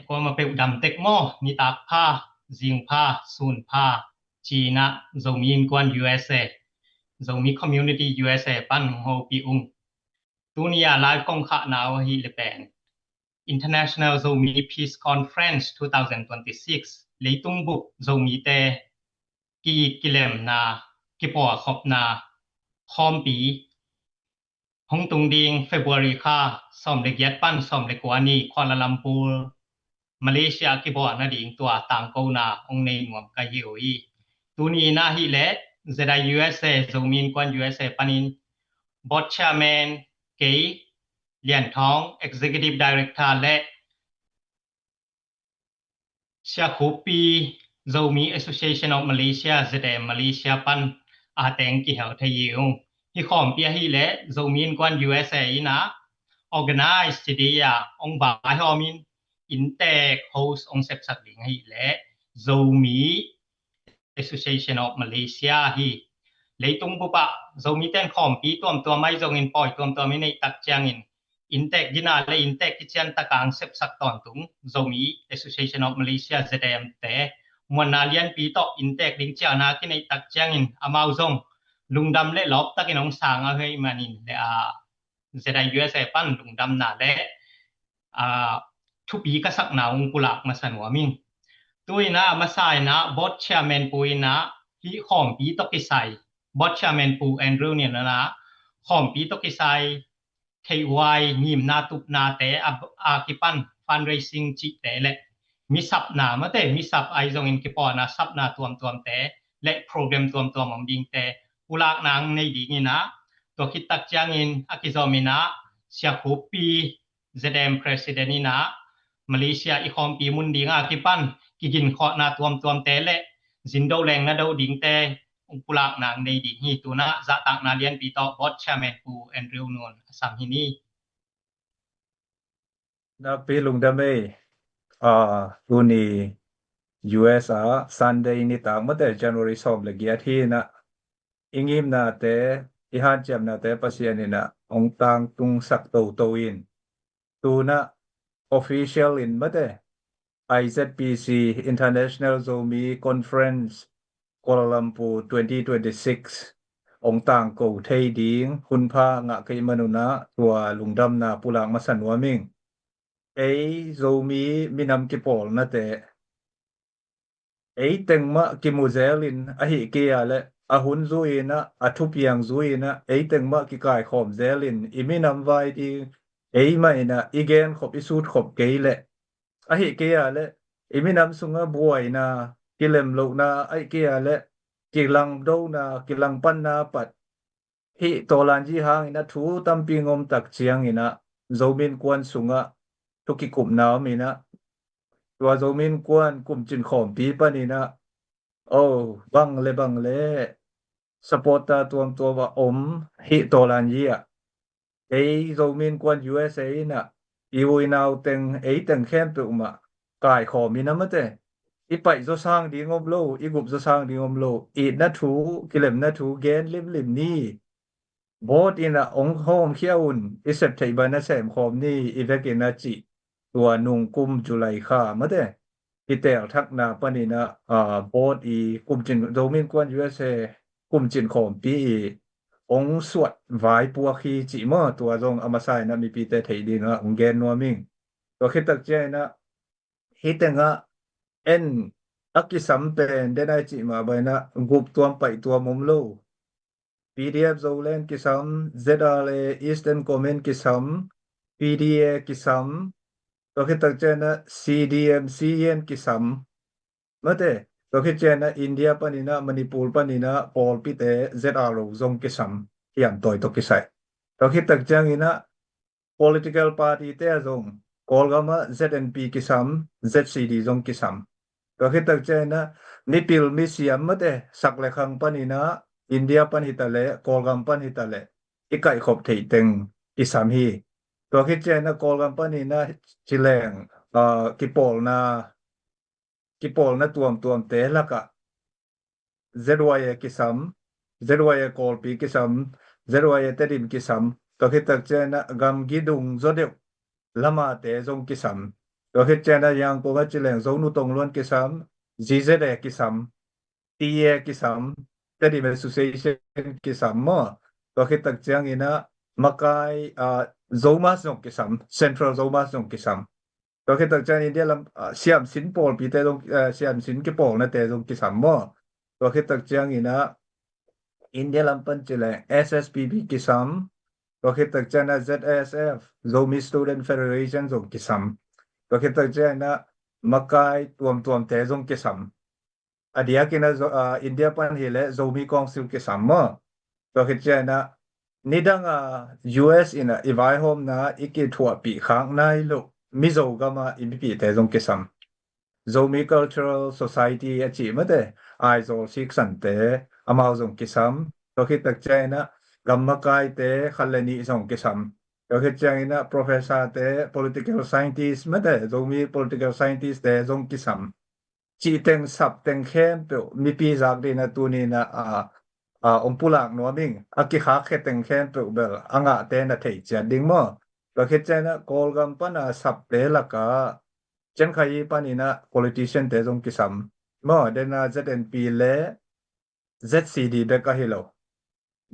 ko ma pe udam tek mo ni tak pha jing pha sun pha China zomin kwan USA zomi community USA pan ho pi dunia lai kong kha naw hi le pen International Zomi Peace Conference 2026 leitung buk zomi te ki kilem na ki po khop na khom pi hong tung ding February kha som le gyat pan som le kwani Kuala Lumpur Malaysia ki bo na ding tua tang ko na ong nei ngom ka yoi tu ni na hi le zeda USA zomin kwan USA panin board chairman ke Lian Thong executive director และ Sia Khopi Zomi Association of Malaysia ZM Malaysia pan a teng ki hau thayung hi khom pia hi le zomin kwan USA na organize chidia ong ba homin intek host ong sep sak ding hi le Zomi Association of Malaysia hi leitung bu pa zomi ten khom pi tuam tua mai zong in poi tuam tua mi nei tak chang in intek gina le intek kichen takang sep sak ton tung Zomi Association of Malaysia ZM te mona lian pi to intek ding cha na ki nei tak chang in amau zong lungdam le lop takin ong sang a hei manin le a zeda USA pan lungdam na le thu pi ka sak na ong kulak ma sanwa ming tuina ma sai na board chairman puina hi khom pi to ki sai board chairman pu Andrew เนี่ยนะขอมปีตกิไซ KY นิมนาตุปนาแต่อากิปัน fundraising จิแต่และมีสับหนามะแต่มีสับไอซงอินกิปอนะสับนาตวมแต่และโปรแกรมตวมมอมดิงแต่อุลากนางในดีนี่นะตัวคิดตักจางอินอากิซอมินะเสียคูปี ZM president นี่นะมาเลเซียอีขอมปีมุนดิงอากิปันกิกินขอนาตวมแต่และจินโดแรงนะดาวดิงแต่องปุลากนางในดิฮีตุนะจะตักนาเลียนปีต่อบอดแชร์แมนปูแอนดริวนนสัมหินีนาปีลุงดะเมตุนี US Sunday นี่ตามมาแต่ January 2ละเกียที่นะอิงิมนาแต่อีหานเจมนาแต่ปะเสียนี่นะองตางตุงสักโตอินตูนะ official in มาแต่ IZPC International Zomi Conference Kuala Lumpur 2026 องต่างโกเทดิงคุณพางะกะมนุนะตัวลุงดำนาปุลางมาสันวามิงโซมีมินำกิปอลนะแต่เต็งมะกิมูเซลินอหิเกียและอหุนซุยนะอทุปยังซุยนะเต็งมะกิกายขอมเซลินอิมินำไว้ดีไม่นะอีเกนขบอิสูดขบเกยและอหิเกียและอิมินำสุงะบวยนะกิเลมโลกนะเกียและกิลังโดนะกิลังปันนาปัดฮิโตลันจีหางนะทูตัมปิงอมตักเจียงนะโซมินกวนสุงะทุกิกุมนาวมีนะตัวโซมินกวนกุมจินขอมปีปะนี่นะบังเลสปอร์ตตัวว่าอมฮิโตลันจีโซมินกวน USA นะอีวินาวเต็งเต็งแค้นตุมะกายขอมีนะมะเตอีไปจะสร้างดีงบโลอีกุบจะสร้างดีงบโลอีนะทูกิเลมนะทูเกนลิมนี่บอดอินะองโฮมเขียวอุ่นอิเซปไทบานะแสมคอมนี่อีเวกินะจิตัวนุงกุมจุไลค่ามะเตอีเตลทักนาปะนี่นะบอดอีกุมจินโดมินกวน USA กุมจินคอมปีองสวดวายปัวคีจิมะตัวจงอมาไซนะมีปีเตไทดีนะองเกนนัวมิงตัวคิดตักเจนะฮิตงะaki sampen denai chi ma baina gup tuam pai tuam omlo PDF zolen kisam ZRA Eastern Comment kisam PDA kisam to khitak chena CDM CN kisam mate to khichena India panina Manipur panina Paul pite ZRO zong kisam hiam toy to kisai to khitak jangina political party te zong kolgama ZNP kisam ZCD zong kisamก็คิดตักใจนะนิปิลมิเสียมมะเตสักเลขังปานินะอินเดียปานิตะเลกอลกัมปานิตะเลอีไก่ขบไทเต็งอิสามฮีก็คิดใจนะกอลกัมปานินะจิแรงกิปอลนะตวมเตละกะ ZY กิซัม ZY กอลปีกิซัม ZY เตดิมกิซัมก็คิดตักใจนะกัมกิดุงโซเดวละมาเตซงกิซัม ตัวเฮ็ดแจนะยังปงจิแหลงโซนูตงล้วนกิซัม GZE กิซัม TE กิซัม Study Association กิซัมมอตัวเฮ็ดตักจังอินะมะกายZoma สงกิซัม Central Zoma สงกิซัมตัวเฮ็ดตักจังอินเดียลำเสียมสินปอลปีแต่ลงเสียมสินกิปอลนะแต่ลงกิซัมมอตัวเฮ็ดตักจังอินะอินเดียลำปันจิแหลง SSPB กิซัมตัวเฮ็ดตักจังนะ ZSF Zomi Student Federation สงกิซัมตัวเฮ็ดตักจังนะมะกายตวมแต่สงกิซัมadia kina India pan hele Zomi Council ke samma to khechana nidang US in ivai home na iki thua pi khang nai lo mizo gama impi te jong ke sam Zomi Cultural Society achi mate aizol section te amao jong ke sam to khitak chana gamma kai te khalani jong ke sam to khechana professor te political scientist mate Zomi political scientist te jong ke samจีเต็งสับเต็งเข้มเปล่ามีปีจากดีนะตัวนี้นะองปุลักนัวมิงอากิขาเขตเต็งเข้มเปล่าเบลอ่างะเตนะเทจดิ่งมั้งก็เขตใจนะกอลกัมปนะสับเตลักะเจนขยีปานี่นะ politician เตจงกิซัมมั้งเดนะ ZNP เล ZCD เบกะฮิโล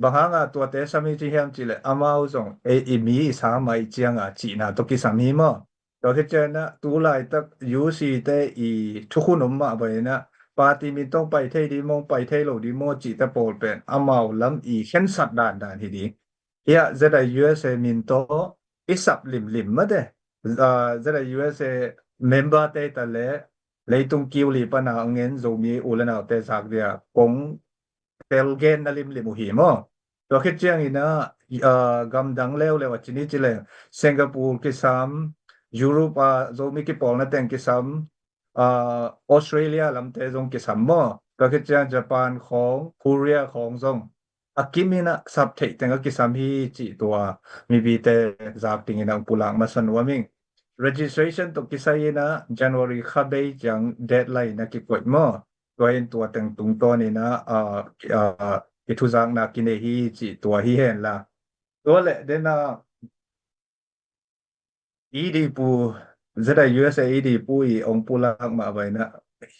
บางครั้งตัวเตสามีที่เฮียมจิเลอามาอุจงอีมีสามัยเจียงจีนะตกิสามีมั้งตัวเฮ็ดจังนะตูหลายตัก UC แต่อีทุกคนมาไปนะปาร์ตี้มีต้องไปไทยดีมองไปไทยโลดีโมจิตะโปลเป็นอามาลำอีเข็นสัตว์ด่านทีดีเฮียจะได้ USA มินโตอิสับลิมมาเด้จะได้ USA เมมเบอร์เตตะเลเลยตุงกิวลีปะนาเงินโซมีอุลนาเตสักเดียกงเตลเกนนะลิมอุหิมอตัวเฮ็ดจังอีนะกำดังเลวว่าจินี่จิเลสิงคโปร์กิซัมEurope Zomi ki pol na teng ki sam Australia lam te zong ki sam mo Pakistan Japan ของ Korea ของซงakimi na sab thei teng ki sam hi chi towa mi bi te zak ting ina pulang masan waming registration to ki sai na January khabe jang deadline na ki koi mo toin to teng tung to ni na ki thu jang na ki ne hi chi to hi hen la to le de na ED ปูจะได้ USAID ปูอีองปูลักมาไว้นะ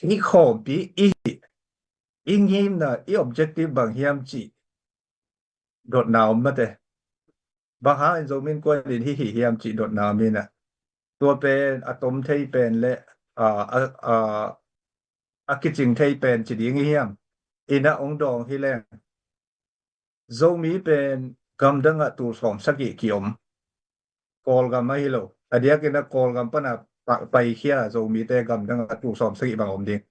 อีขอมปีอีงิมนะอี objective บางเฮียมจิโดดหนาวมาแต่บางหาอินโซมินกวนดินที่เฮียมจิโดดหนาวมีนะตัวเป็นอะตอมไทยเป็นและอากิจิงไทยเป็นจิดีเฮียมอีนะองดองที่แรงโซมีเป็นกำดังอะตูสอมสกิกิอมกอลกัมมาฮิโลadia kina call gam pana pai khia zo mi te gam dang tu som sagi bang om ding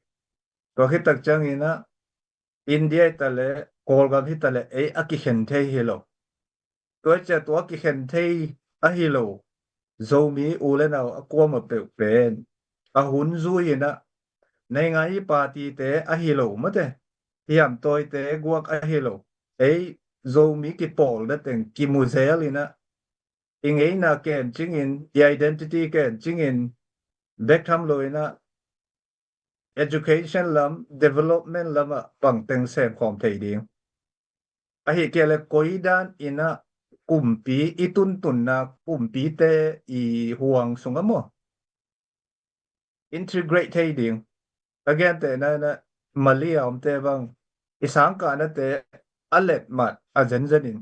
to hi tak chang ina India tale call gam hi tale e aki khen the hilo to cha to ki khen the a hilo zo mi u le na akwa ma pe pen a hun zu ina nei ngai party te a hilo ma te hiam toy te guak a hilo e zo mi ki pol da teng ki muzel ina ingay na ken jingin identity ken jingin bektham loina education lam development lam pang teng sem khom thei ding a hi kele koidan ina kumpi itun tun na kumpi te I huang sungamo integrate thei ding again te na malia om te bang isang ka na te alet mat ajen janin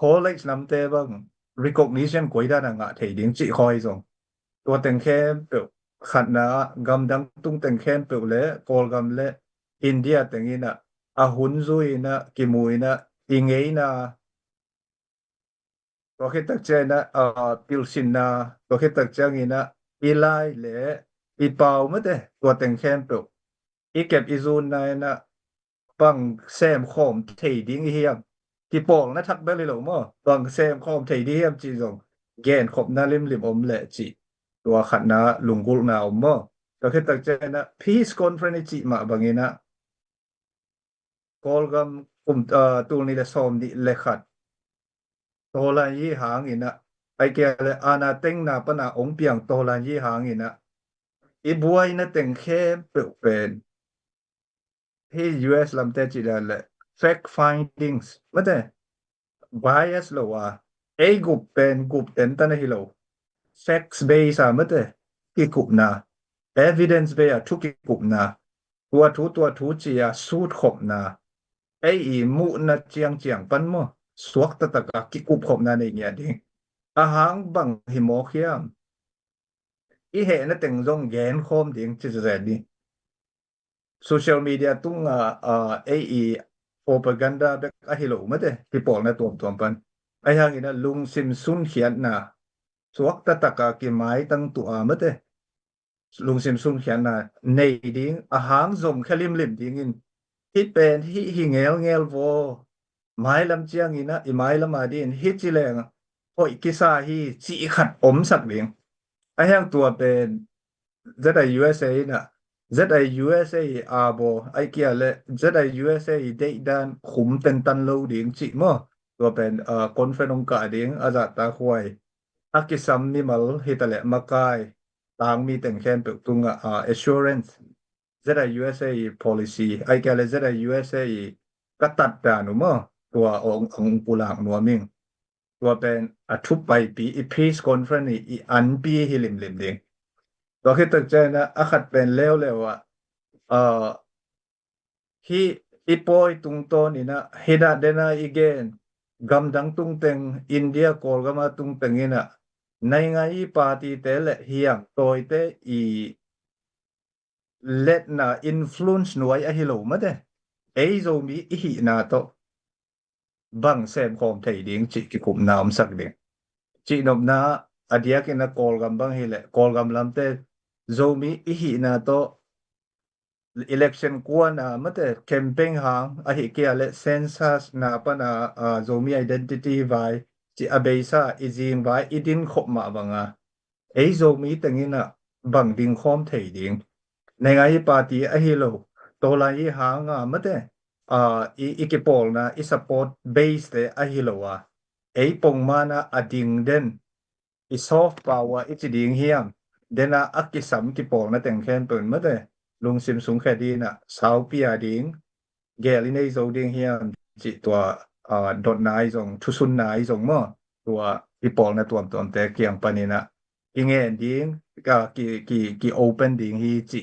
college nam te bang recognition กวยดานะงะเทดิงจิคอยซงตัวเต็งแค่เปขัดนะกำดังตุ้งเต็งแค่เปและกอลกำและอินเดียเต็งอินะอาหุนซุยนะกิมุยนะอิงเอนะตัวเฮ็ดตักเจนะปิลซินนะตัวเฮ็ดตักจังอินะอีไลและอีเปามาเตตัวเต็งแค่เปอีเก็บอีซูนนะนะปังแซมขอมเทดิงเฮียมที่ปองนะทักเบลิโลมอบางแซมคอมไทยดีเฮียมจีจงแกนขบนาลิมอมและจิตัวขัดนะลุงกุลนาอมมอก็คือตักใจนะ Peace Conference จิมาบางนะกอลกัมกุมตูนี่ละซอมดิเลขัดโตลันยี่หางอินะไอแกและอานาเต็งนาปนาองเปียงโตลันยี่หางอินะอีบวยนะเต็งแค่เปเป็นที่ US ลำเตจิดาและfact findings มาแต่ bias โลว่าไอ้กลุ่มเป็นกลุ่มเต็นตันหิโล facts based มาแต่ ki kup na evidence be a thu ki kup na tua thu chi a suit khop na ai i mu na chiang pan mo suak ta ka ki kup khop na nei nya ding a hang bang hi mo khiam i he na teng zong gen khom ding chi ze ni social media tung ai propaganda bek a hi lo ma de ki pol na tuam pan ai hang ina lung sim sun khian na suak ta ka ki mai tang tu a ma de lung sim sun khian na nei ding a hang zom khalim lim ding in hi pen hi ngel vo mai lam chiang ina i mai lam a din hi chi leng hoi ki sa hi chi khat om sak ding ai hang tuaเป็นZIUSA น่ะ ZIUSA อาโบไอเกียและ ZIUSA ได้ด้านขุมเต็นตันโลดิงจิมอตัวเป็นคอนเฟรนงกะดิงอาจาตาควยอากิซัมนิมัลฮิตะเลมากายตางมีแต่งแค่นเปิกตุงassurance ZIUSA policy ไอเกียและ ZIUSA ก็ตัดดานุมอตัวองปุลางนัวมิงตัวเป็นทุบไปปีอี peace conference อีอันปีฮิลิมดิงตัวคิดตั้งใจนะขัดเป็นแล้วฮีอีปอยตุงโตนี่นะฮิดาเดนะอีเกนกำดังตุงเต็งอินเดียกอลกมาตุงเต็งนี่นะในไงปาร์ตี้เตเลเฮียงโตยเตอีเล็ดนะอินฟลูเอนซ์หน่วยอะฮิโลมะเดไอโซมีอีหินาโตบังเซมคอมไทยดิงจิกิคุมนามสักดิงจินบนาอเดียกินะกอลกำบังฮิเลกอลกำลำเตzomi ihi na to election kwa na mate campaign hang ahi ke ale census na pa na zomi identity vai chi abeisa izing vai idin khop ma banga ei zomi tengina bang ding khom thei ding nengai party ahi lo to lai hang mate i ke pol na i support base te ahi lo wa ei pong mana ading den i soft power i chi ding hiam dena akisam ki pol na teng khen pen ma de lung sim sung khe di na sau pia ding gel in ei zo ding hiam chi tua dot nai zong thu sun nai zong mo tua ki pol na tuam te kiang panina inge ding ka ki open ding hi chi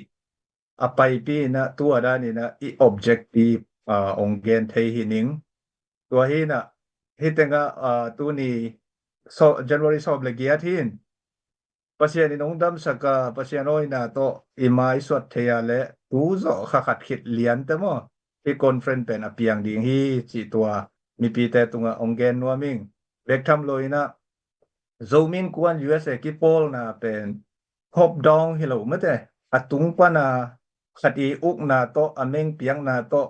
apai pi na tua da ni na i objective ong gen thei hi ning tua hi na hi tenga tu ni so January sob le gia thin pasien in ongdam saka pasien oi na to imai swat thea le tu zo kha khat khit lian te mo i conference pen apiang ding hi chi tua mi pi te tunga ongen nuaming bek tham loina zomin kwan USA ki pol na pen hop dong hilo mate atung pa na khati uk na to ameng piang na to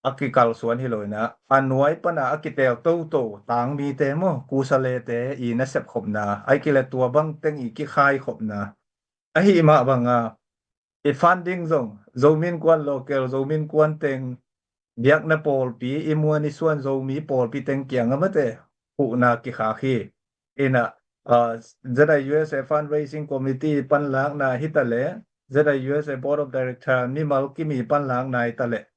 akikal suan hiloi na anuai pana akitel to tang mi te mo kusale te i na sep khop na ai kile tua bang teng i ki khai khop na a hi ma banga i funding zong zomin kwan local zomin kwan teng biak na pol pi i muani suan zomi pol pi teng kiang amate hu na ki kha khi ina ZIUSA fundraising committee pan lang na hitale ZIUSA board of director ni mal ki mi pan lang na itale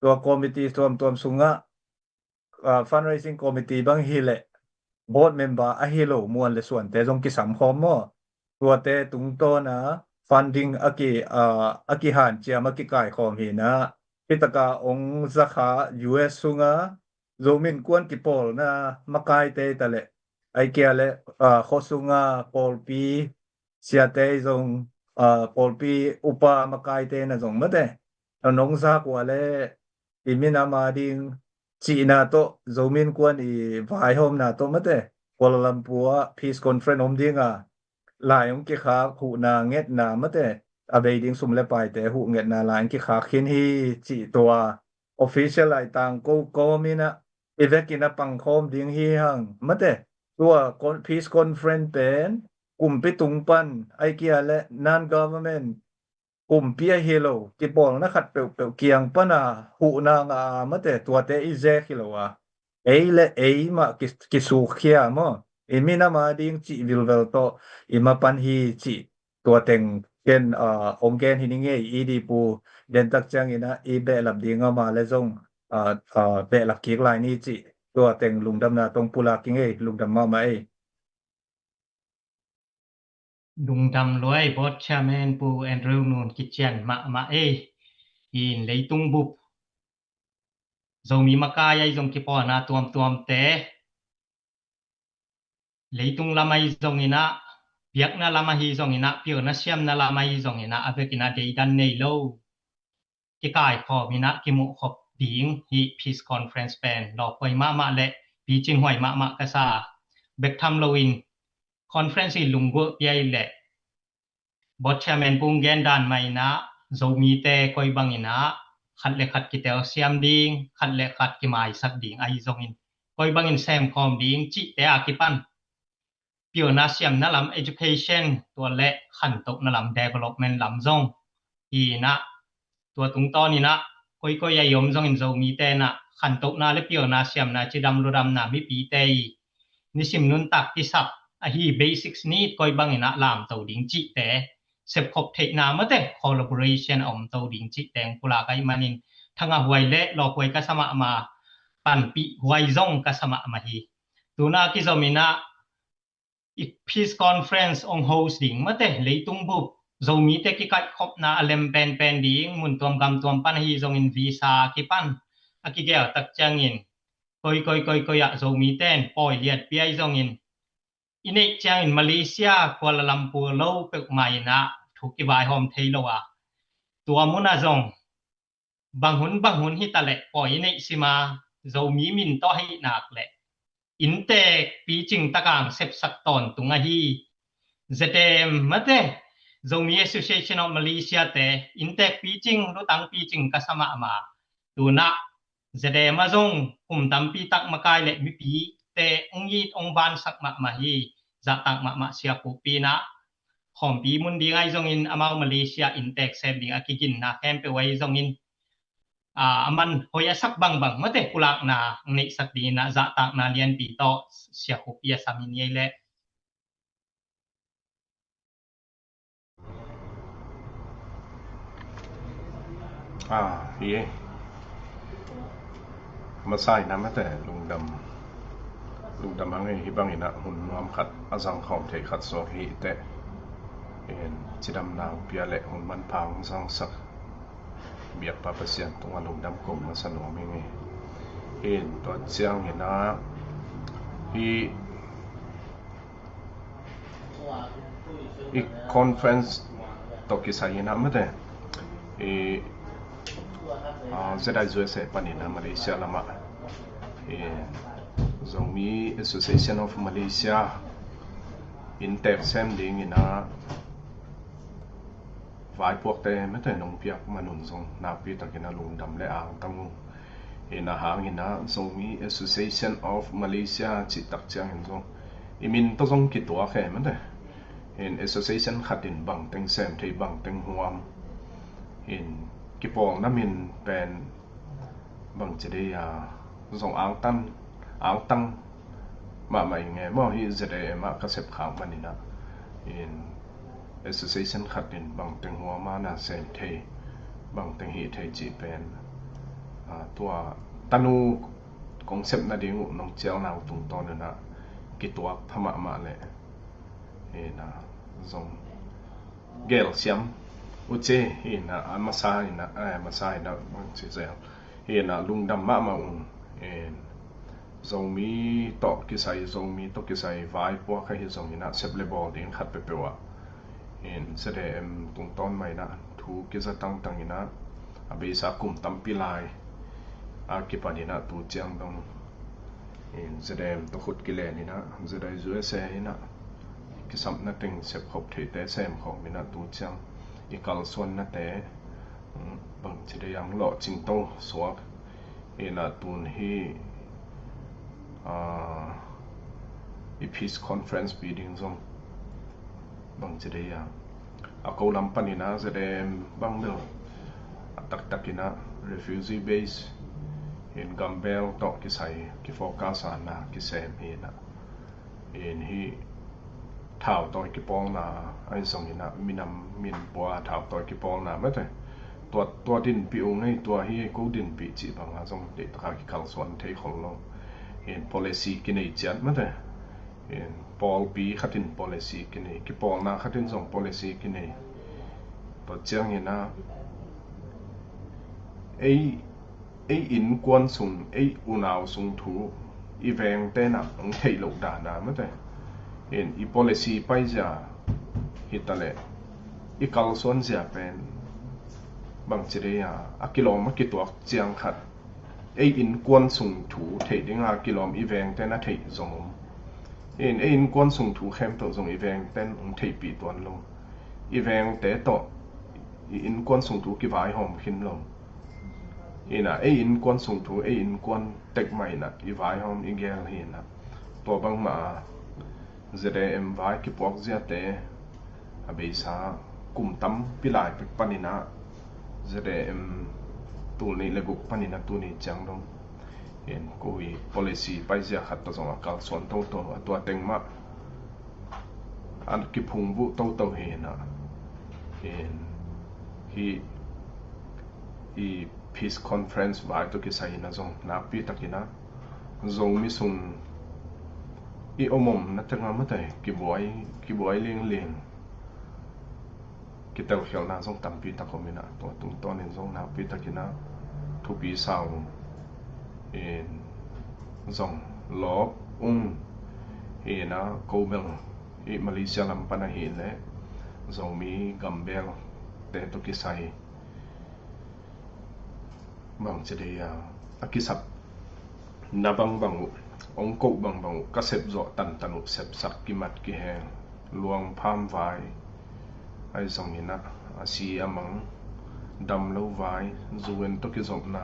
ตัว committee ตัวสุงะfundraising committee บางฮีเล board member อะฮีโลมวนleส่วนแต่จงกิสัมพอมอตัวแต่ตุงโตนะ funding อะกิหานเจียมะกิกายคอมฮีนะพิตกาองซะขา US สุงะโซมินกวนกิปอลนะมะกายเตตะเลไอเกียเลโคสุงะปอลปีเสียเตจงปอลปีอุปามะกายเตนะจงมะเตนงซากว่าเลimina mading China to zomin kwan i vai hom na to mate Kuala Lumpur peace conference om dinga lai ong ki kha khu na nget na mate abe ding sum le pai te hu nget na lai ki kha khin hi chi to official ai tang ko mina evekina pang khom ding hi hang mate tua peace conference pen kum pi tung pan ai kia le non government kum pia hilo ki bol na khat pe kiang pana hu na nga mate tua te i je hilo wa ei le ei ma ki su khia mo imina ma ding chi vilvel to ima pan hi chi tua teng ken ongen hininge i di pu den tak chang ina i be lap ding ma le jong be lap ki lai ni chi tua teng lungdam na tong pula king ei lungdam ma mai ลุงดำรวยบอสชาแมนปูแอนดรูนูนกิเจียนมาเออินเลยตุงบุบโซมีมากายายซงกิปอนาตวมเตเลยตุงลามาฮิซงอินะเปียกนาลามาฮิซงอินะเปียวนาเซียมนาลามาฮิซงอินะอเวกินาเดดันเนโลกิกายขอมินะกิมุขบดิงฮิ Peace Conference Pen ดอกไว้มาและปีจิงหวยมากะซาเบกทำโลวิน Conference ลุงเวเปียและบอสชาแมนปุงแกนดานไมนะโซมีแต่กอยบังอินะขัดและขัดกิเตวเซียมดิงขัดและขัดกิมายสักดิงไอซงอินกอยบังอินแซมคอมดิงจิแต่อากิปันเปียวนาเซียมนาลำ education ตัวและขันตกนาลำ development ลำซงอีนะตัวตุงตอนี่นะกอยยายมซงอินโซมีแต่นะขันตกนาและเปียวนาเซียมนาจิดำรุดำนามีปีแต่นิสิมนุนตักที่สับอหี basics need กอยบังอินะลามเตาดิงจิแต่เสพขบเทนามะแต่ collaboration อมเตาดิงจิแตงปุลาไกมันินทั้งหวยและลอกวยกะสมะมาปันปิหวยซงกะสมะมาฮีตุนากิซอมินะPeace Conference on hosting มะแต่เลยตุงบุบโซมีแต่กิกัดขบนาอเลมเปนดิงมุนตวมกำตวมปันฮีซงอินวีซ่ากิปันอากิแก้วตักจังอินกอยอะโซมีแต่นปอยเลียดเปียซงอินอินิจังอินมาเลเซียกัวลาลัมปัวโลเปกไมนะถูกกิบายหอมเทโลวาตัวมุนาซงบังหุนฮิตะและปอยอิสิมาโซมีมินต่อให้นักและอินเตกปีจิงตะกางเสพสักตอนตุงฮี ZM มะเตโซมี Association of Malaysia แต่อินเตกปีจิงรุตังปีจิงกะสมะมาตุนะ ZM มาซงคุมตำปีตักมะกายและมีปีแต่องยีองบานสักมะมาฮีจะตักมะเสียกูปีนะขอมปีมุนดีไงซงอินอมามาเลเซียอินเตกเซบิงอากิกินนะแคมไปไว้ซงอินมันโหยสักบังมะเตปุลากนานิสักดีนะจะตักนาเรียนปีต่อเสียกูปีสามินเยและพี่มาใส่นะมะแต่ลุงดำหังฮิบังอินะหุ่นนวมขัดอาสังขอมเทขัดโซฮีแต่เห็นจิดำนางเปียและหุ่นมันพังสังสักเบียกปะเสียนตรงลุงดำกลมมาสนองมีไงเห็นตัวเสียงเห็นนะพี่อีกคอนเฟรนซ์ตกิสายนะมะแต่จะได้ช่วยเสพปัญหามาเลเซียละมาจะมี Association of Malaysia อินเตอร์เซมดิ้งนะฝ่ายพวกแต่ไม่แต่นงเปียกมาหนุนทรงนาปีตะกินลุงดำและอ่างตังนะหางนะจะมี Association of Malaysia จิตตักเจียงเห็นทรงมินต้องทรงกี่ตัวแค่ไม่แต่Association ขัดดินบังเต็งแซมที่บังเต็งหวมกิปองน้ำมินเป็นบังจะได้ส่งอ่างตังมาใหม่ไงบ่ที่จะได้มากระเสพข่าวมันนี่นะAssociation ขัดดินบังเต็งหัวมานะแซมที่บังเต็งฮีที่จีเป็นตัวตนูคอนเซปต์นะดิงน้องเจ้านาวตุงตอนนั้นนะกิตัวธรรมะมาเลยนะส่งเกลเซียมอุเจนะมาซายนะมาซายนะมันสิเซลนะลุงดำมาอุทรงมีตอกกิไซทรงมีตอกกิไซไว้พวกให้ทรงนะเซบเลบอลดิงขัดไปเปว่าเสดมตรงต้นใหม่นะถูกกิจะตั้งนะอเบสากุมตัมปิลายกิปานินะตูเจียงตรงเสดมตขุดกิเลนี่นะจะได้ช่วยเสนะกิสัมนัติงเสพขบเทเตเซมของมินะตูเจียงอีกลส่วนนะแต่บังจะได้ยังหล่อจริงโตสวกนะตูนฮีPeace Conference meeting ซงบังจะได้ยังกูลำปันนะจะได้บังเดิมตักกินะ refugee base กัมเบลตอกกิไซกิโฟกัสนะกิเซมนะฮีท่าวต่อยกิปองนาไอ้สงนะมินปัวท่าวต่อยกิปองนาไม่ใช่ตัวดินปีองให้ตัวฮีกูดินปีจีบางสงเด็กตะกิคัลส่วนเทของเราpolicy กินไอ้จัดไม่ใช่ Paul pi khatin policy kini ki Paul na khatin song policy kini to chang ina ei in kwan sung ei unaw sung thu i veng te na ong thei lo da na ma te in i policy pai ja hitale i kal son ja pen bang chiria a kilom ki tuak chiang khat ei in kwan sung thu thei dinga kilom i veng te na thei zong in kwan sung thu khem to zong i veng ten ong thei pi ton lo i veng te to in kwan sung thu ki vai hom khin lo ina in kwan sung thu in kwan tek mai na i vai hom i gel hi na to bang ma ZDM vai ki pok zia te a be sa kum tam pilai pe panina ZDM tu ni le guk panina tu ni chang dong en koi policy pai zia khat to zong akal son to to teng ma an ki phung bu to he na en hi peace conference vai to ki sai na zong na pi takina zong mi sun i omom na tanga ma tai ki boy leng ki tel khel na zong tam pi takomina to tung ton en zong na pi takina thu pi sao en zong lo e na kobel i Malaysia lam pana hi le zong mi gambel te to ki sai bang chede ya akisap nabang bangu ong ko bang ka sep zo tan tanu sep sak ki mat ki he luang pham vai ai zong ina asi amang dam lo vai zuwen to ki zop na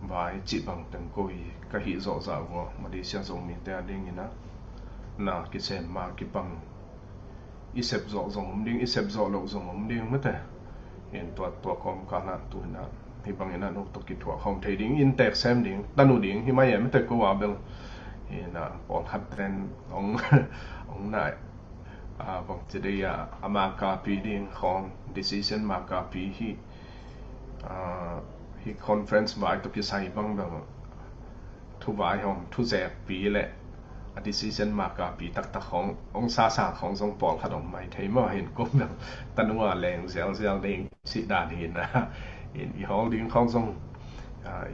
vai chi bang tang koi ka hi zo za wo Malaysia zong mi te ding ina na ki sem ma ki pang i sep zo zong ding i sep zo lo zong ding ma te en to kom ka na tu na hi bang ina no to ki thwa khom thei ding in tek sem ding tanu ding hi mai em te ko wa bel ina pon hat tren ong na bang chede ya ama ka pi ding khom decision ma ka pi hi conference vai to ki sai bang bang thu vai hom thu ze pi le a decision ma ka pi tak khong ong sa khong song pol khat ong mai thei ma hin ko bang tanwa leng zel ding si dan hin na in i holding khong song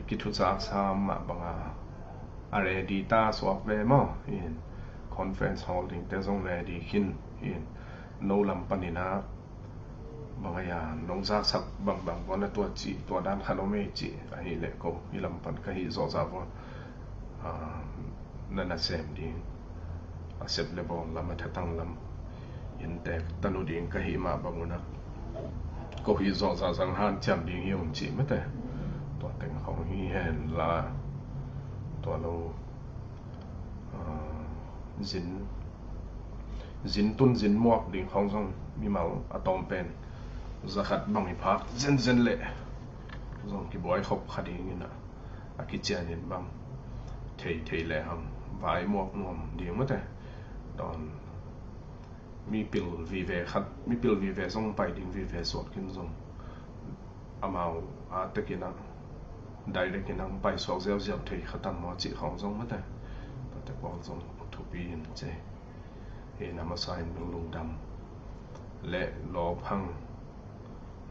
ki thu sa ma banga already ta swap ve mo in conference holding te zong ready hin in no lam panina banga ya nong sa sak bang bona to chi to dan khanome chi a hi le ko i lam pan ka hi zo za bo nana sem ding a sep le bon lam ta tang lam in te tanu ding ka hi ma banguna ko hi zo za sang han cham ding hi ong chi ma te to teng khong hi hen la to lo zin tun zin muak ding khong song mi mal atom pen zakhat bangi phak zen le zong ki boy khop khading ina aki chanin bang thei le ham vai muak nom ding ma te don mi pil vi ve song pai ding vi ve sot kin zong amao a tekina direct inang pai so zel thei khatam mo chi khong zong ma te te pol zong thu pi in che e namasain lung dam le lo phang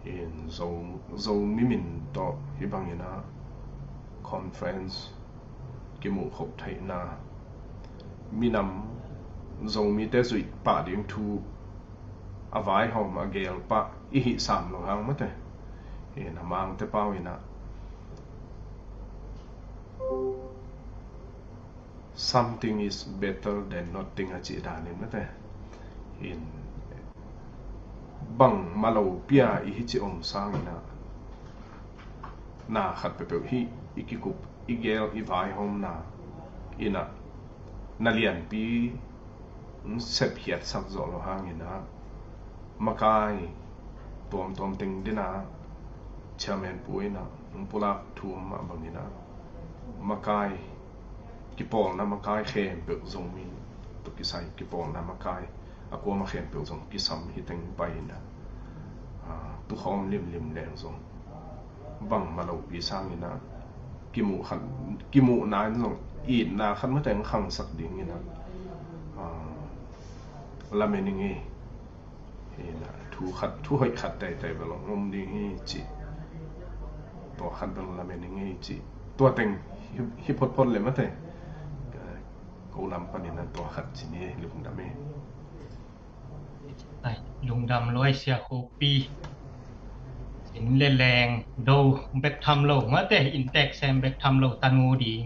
in zo mimin to hibangina conference kimu khop thaina minam zong mi te zui pa ding thu avai hom agel pa I hi sam lo hang mate in amang te pawina something is better than nothing a chi danin mate in bang malo pia I hi chi om sangina na khat pe hi ikikup igel I vai hom na ina nalian pi sep hiat sak zo lo hangina makai tom ting dina chairman puina pula thum ma bangina makai ki pol na makai khem pe zong mi to ki sai ki pol na makai akwa ma khem pe zong ki sam hi teng pai na tu khom lim leng zong bang malo pi sangina ki mu na zong I na khan ma teng khang sak ding ina la meningi ina thu hoi khat tai balong rom ding hi chi to khat bang la meningi chi to teng hi pot le mate ko lam panina to khat chi ni lung dam e ai lung dam loi sia khu piสินแรงๆดูเบกทำโลมาแต่อินเทคแซมเบกทำโลตันงูดิง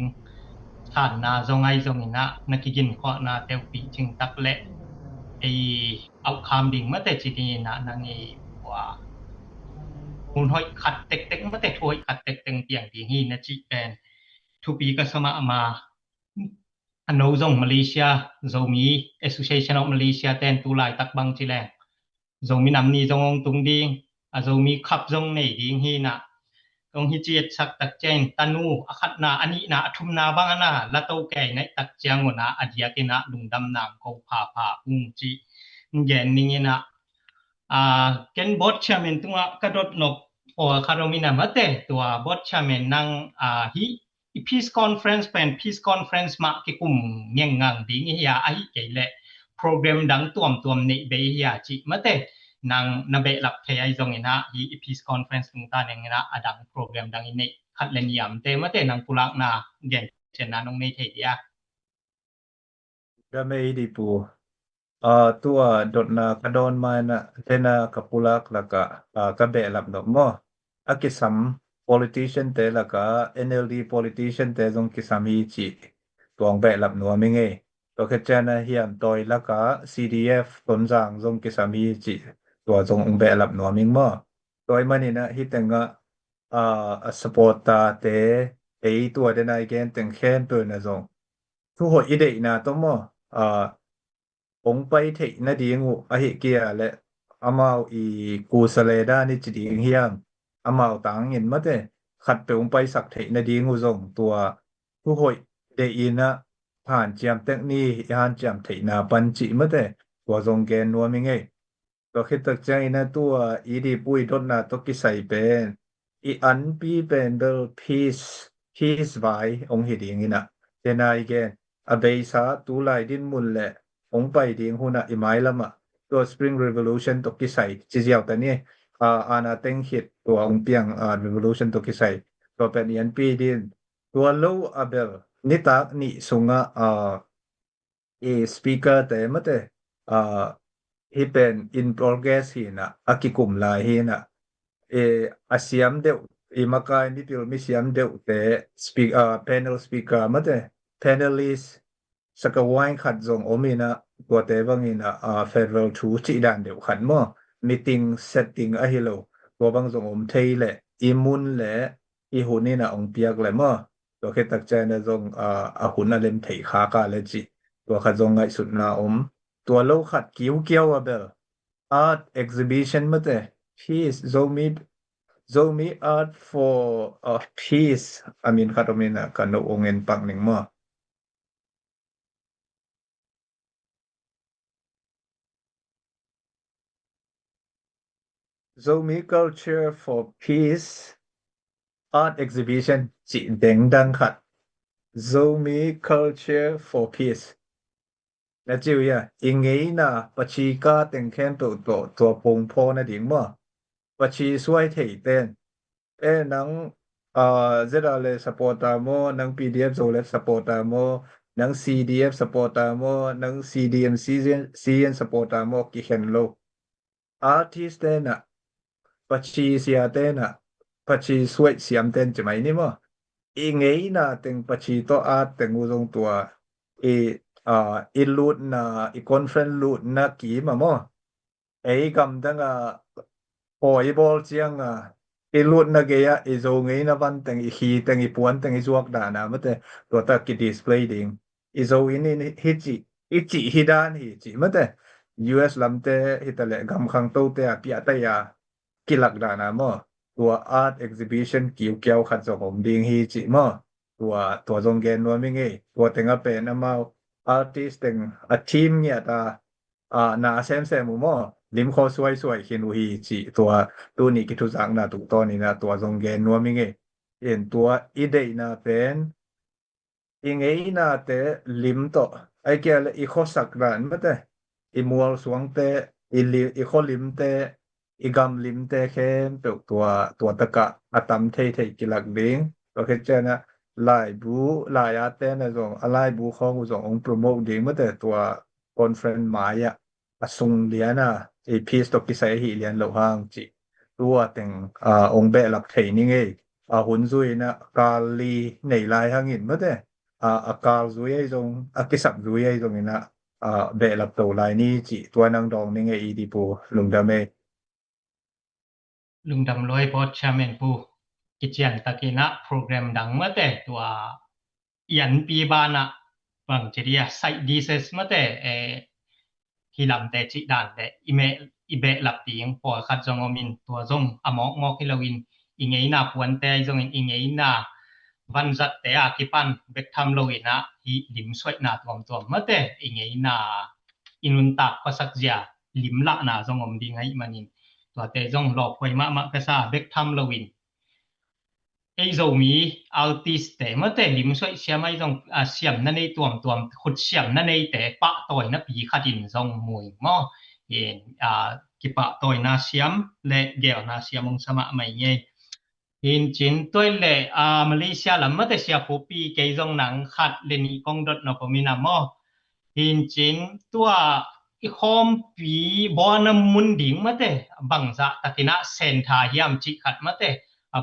ชาตินาจงไงจงอินะนักกินขอนาเตวปีจึงตักและไอเอาคำดิ่งมาแต่จิดีนะนางไอว่าหุ่นห้อยขัดเต็กๆมาแต่ถวยขัดเต็กๆเปียงดีฮีนะจิแปนทุปีก็สมามาอันโนจงมาเลเซียจงมี Association of Malaysia แตนตูหลายตักบังจิแลงจงมีนำนี้จงองตุงดิงอามีขับจงในดิงฮีนะตรงฮิจิตสักตักเจนตานูอคัดนาอันนี้นะทุมนาบางนะละโตแก่ในตักเจียงนะอดียกินะลุงดำนามเขาผาอุ้งจิแยนนี้นะเกนบอดชาเมนตัวกระดดนกโอคารมินะมะเตตัวบอดชาเมนนังฮีpeace conference เป็น peace conference มากิกุมเงียงงังดิงฮียาไกและโปรแกรมดังตัวมนี่เบฮียาจิมะเตนางนาเบลับเทไอจงนะฮี peace conference ตุงตาเนงนะอดังโปรแกรมดังอินคัดเลนยามเตมะเตนางปุลักนาเกนเชนานงในเทเดียดาเมดิปูตัวดดนากระดอนมานะเทนากับปุลักแล้วก็กะเบลับดอกมออากิสัม politician เตแล้วก็ NLD politician เตจงกิสัมฮีจิตัวงเบลับนัวมิงเอตัวเคจนะเฮียมตอยแล้วก็ CDF ตนจางจงกิสัมฮีจิตัวจงองเบลับนัวมิงมอตัวมันนี่นะฮิตังะsupport เตตัวเดนายเกนตังแคนเปิ้นนะจงทุโหอีเดนะตมอองไปเทนะดีงูอหิเกียและอมาวอีกูสเลดานี่จิดีเฮียงอมาวตังเห็นมะเตขัดไปองไปสักเทนะดีงูจงตัวทุโหเดอีนะผ่านจามเต็กนี่ยานจามเทนาปันจิมะเตตัวจงแกนนัวมิงเอตัวคิดตักใจนะตัวอีดีปุยดดนาตกิใส่เป็นอีอันปีเป็นเบลpeaceไว้องหิดีงี้นะเจนายแกนอเบซาตูไลดินมุลและองไปดิงหุนะอิไมละมะตัว Spring Revolution ตกิใส่จิเจียวแต่นี่อานาเต็งหิดตัวองเปียงRevolution ตกิใส่ตัวเป็นอันปีดินตัวโลอเบลนิตากนิสุงะspeaker แต่มะเตที่เป็น in progress หินะอากิกุมลายหินะอาเซียมเดวอีมากายนิติลมิเซียมเดวแต่panel speaker มะเตpanelist สกวายขัดจงอมินะตัวเตบังอินะfederal ทูจิดานเดวขัดมอ meeting setting อะฮิโลตัวบังจงอมเทและอิมุนและอีหุนี่นะองเปียกและมอตัวเคตักใจนะจงหุนอะเลมเทคากาเลจิตัวขัดจงไงสุดนาอมตัวโลขัดกิ้วเกี่ยวอะเบล art exhibition มะเต peace zomi art for peace อามินขัดอมินะกันโนองเงินปักหนึ่งมอZomi Culture for Peace Art Exhibition จิเด้งดังขัด Zomi Culture for Peace และจิวยอิงเงนะปะชีกาเต็งแค้นตัวพงพอนะดิ่งมอปะชีสวยเทเต้นนังเจดาเลสปอร์ตามอนัง PDF โซเลสปอร์ตามอนัง CDF สปอร์ตามอนัง CDM CN สปอร์ตามอกิเห็นโล Artist เต้นปะชีเสียเต้นปะชีสวยเสียมเต้นจะไหมนี่มออิงเงนะเต็งปะชีตัวอาร์ตเต็งงูจงตัวอีลูดนะอีคอนเฟรนซ์ลูดนะกีมามอกำดังพอยบอลเจียงอีลูดนะเกียอีโจงนะวันเต็งอีขีเต็งอีปวนเต็งอีจวกดานะมะเตตัวตะกิดิสเพลย์ดิงอีโจอินี่ฮิจิฮิดานฮิจิมะเต US ลำเตฮิตะเลกำคังโตเตะปิยะตะยากิลักดานามอตัว art exhibition เกี่ยวขัดจงอมดิงฮีจิมอตัวจงแกนนัวมิงเอตัวเต็งเป็นอมาartist เต็งทีมเนี่ยตานาแซมมุมอลิมคอสวยๆคินูฮีจิตัวนี้กิทุจังนะตุกตอนนี้นะตัวจงแกนนัวมิงเอเห็นตัวอีเดนะเป็นอิงเอนะเตลิมโตไอเกลอีโคสักรานมะเต อีมัวสวงเตอีโคลิมเตอีกำลิมเตเข้มเปตัวตะกะอะตัมเทกิลักดิงก็คือจะนะหลายบูหลายอาเตนะจงอะไรบูของจงองโปรโมทดิงมาแต่ตัวคอนเฟรนซ์หมายอะสุงเลียนะอีพีสตกิไซหิเลียนโลหางจิตัวแต่งองเบลับเทนี่ไงหุนซุยนะกาลีในลายหางอินมาแต่กาลซุยจงกิสับซุยจงนี่นะเบลับตัวลายนี้จิตัวนังดองนี่ไงอีดิโปลุงดาเมลุงดำลอยพอชาเมนปูกิจยันตะกินะโปรแกรมดังมาแต่ตัวยันปีบานะบางจะเรียไซดีเซสมาแต่ที่ลำแต่จิดานแต่อีเบลับติงพอคัดจงอมินตัวจงอมอกมอกฮิลวินอิงไงนาปวนแต่จงอิงไงนาวันจัดแต่อากิปันเบกทำโลวินะฮิลิมสวยนาตัวมาแต่อิงไงนาอินุนตักภาษาเจียลิมละนาจงอมดิงไงมันนินตัวแต่จงหลอกไว้มะกะซาเบกทำโลวินไอ้โจมีอัลติสแต่มาแต่ลิมสวยเสียไม่จงเสียมนั่นในตัวขุดเสียมนั่นในแต่ปะต่อยนะปีขัดินจงมวยมอเห็นกิปะต่อยนาเสียมและแก้วนาเสียมงสมะไม่ไงเห็นจินตัวและมาเลเซียละมาแต่เสียโคปีเกยจงหนังขัดเลนีกองดดนปมินามอเห็นจินตัวอีคอมปีบอนมุนดิงมาแต่บังจะตะกินะเซนทาเฮียมจิขัดมาแต่